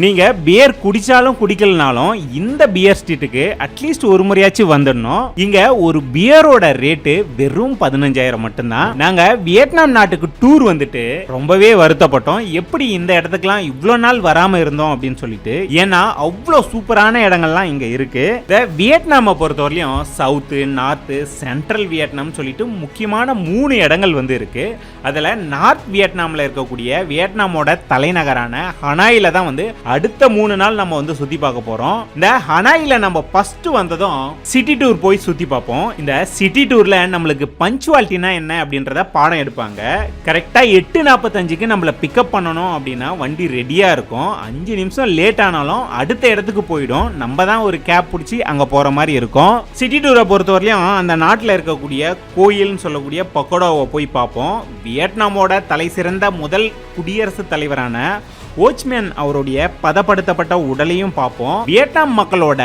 நீங்க பியர் குடிச்சாலும் குடிக்கலனாலும் இந்த பியர் ஸ்ட்ரீட்டுக்கு அட்லீஸ்ட் ஒரு முறையாச்சும் வந்துடணும். இங்க ஒரு பியரோட ரேட்டு வெறும் 15,000 மட்டும்தான். நாங்க வியட்நாம் நாட்டுக்கு டூர் வந்துட்டு ரொம்பவே வருத்தப்பட்டோம். எப்படி இந்த இடத்துக்குலாம் இவ்வளோ நாள் வராம இருந்தோம் அப்படின்னு சொல்லிட்டு. ஏன்னா அவ்வளோ சூப்பரான இடங்கள்லாம் இங்க இருக்கு. இந்த வியட்நாமை பொறுத்தவரையிலும் சவுத்து, நார்த்து, சென்ட்ரல் வியட்நாம் சொல்லிட்டு முக்கியமான 3 இடங்கள் வந்து இருக்கு. அதுல நார்த் வியட்நாம்ல இருக்கக்கூடிய வியட்நாமோட தலைநகரான ஹனாயில தான் வந்து அடுத்த 3 நாள் நம்ம வந்து சுத்தி பார்க்க போறோம். இந்த ஹனாயில நம்ம ஃபர்ஸ்ட் வந்ததும் சிட்டி டூர் போய் சுத்தி பார்ப்போம். இந்த சிட்டி டூர்ல நம்மளுக்கு பஞ்சுவாலிட்டினா என்ன அப்படின்றத பாடம் எடுப்பாங்க. கரெக்டா 8:45க்கு நம்மள பிக்கப் பண்ணணும் அப்படின்னா வண்டி ரெடியா இருக்கும். 5 நிமிஷம் லேட் ஆனாலும் அடுத்த இடத்துக்கு போயிடும். நம்ம தான் ஒரு கேப் பிடிச்சி அங்க போற மாதிரி இருக்கும். சிட்டி டூரை பொறுத்தவரையிலும் அந்த நாட்டில் இருக்கக்கூடிய கோயில்னு சொல்லக்கூடிய பக்கோடாவை போய் பார்ப்போம். வியட்நாமோட தலை சிறந்த முதல் குடியரசுத் தலைவரான ஓச்மேன் அவருடைய பதப்படுத்தப்பட்ட உடலையும் பார்ப்போம். வியட்நாம் மக்களோட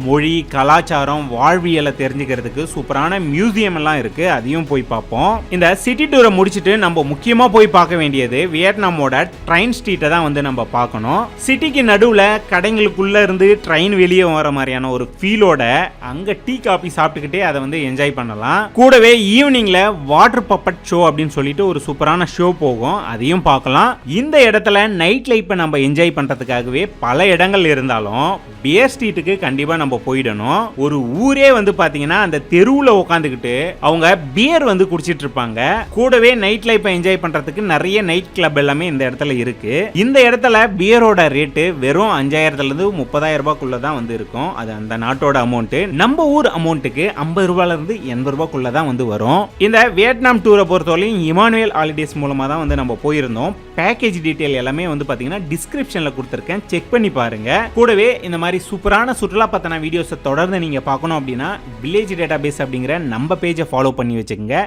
மொழி, கலாச்சாரம், வாழ்வியலை தெரிஞ்சுக்கிறதுக்கு சூப்பரான மியூசியம் எல்லாம் இருக்கு. அதையும் போய் பார்ப்போம். இந்த சிட்டி டூரை முடிச்சுட்டு நம்ம முக்கியமா போய் பார்க்க வேண்டியது வியட்நாமோட ட்ரெயின் ஸ்ட்ரீட்டை தான் வந்து நம்ம பார்க்கணும். சிட்டிக்கு நடுவுல கடைங்களுக்குள்ள இருந்து ட்ரெயின் வெளியே வர மாதிரியான ஒரு ஃபீலோட அங்க டீ காபி சாப்பிட்டுக்கிட்டே அதை வந்து என்ஜாய் பண்ணலாம். கூடவே ஈவினிங்ல வாட்டர் பப்பட் ஷோ அப்படின்னு சொல்லிட்டு ஒரு சூப்பரான ஷோ போகும். அதையும் பார்க்கலாம். இந்த இடத்துல நைட்ல இப்ப நம்ம என்ஜாய் பண்றதுக்காகவே பல இடங்கள் இருந்தாலும் பியர் ஸ்ட்ரீட்டுக்கு கண்டிப்பா நம்ம போயிடணும். ஒரு ஊரே வந்து பாத்தீங்கன்னா அந்த தெருவுல உட்காந்துக்கிட்டு அவங்க பியர் வந்து குடிச்சிட்டு இருப்பாங்க. கூடவே நைட் லைஃப் என்ஜாய் பண்றதுக்கு நிறைய நைட் கிளப் எல்லாமே இந்த இடத்துல இருக்கு. இந்த இடத்துல பியரோட ரேட்டு வெறும் 5,000 இருந்து 30,000 ரூபாய்க்குள்ள தான் வந்து இருக்கும். அது அந்த நாட்டோட அமௌண்ட். நம்ம ஊர் அமௌண்ட்டுக்கு 50 ரூபாயில இருந்து 80 ரூபாய்க்குள்ள தான் வந்து வரும். இந்த வியட்நாம் டூரை பொறுத்தவரையும் இமானுவேல் ஹாலிடேஸ் மூலமா தான் வந்து நம்ம போயிருந்தோம். பேக்கேஜ் டீடைல் எல்லாமே வந்து பாத்தீங்கன்னா டிஸ்கிரிப்ஷன்ல கொடுத்திருக்கேன். செக் பண்ணி பாருங்க. கூடவே இந்த மாதிரி சூப்பரான சுற்றுலா பத்தின வீடியோஸை தொடர்ந்து நீங்க பார்க்கணும் அப்படின்னா வில்லேஜ் டேட்டாபேஸ் அப்படிங்கிற நம்ம பேஜை ஃபாலோ பண்ணி வச்சுக்கோங்க.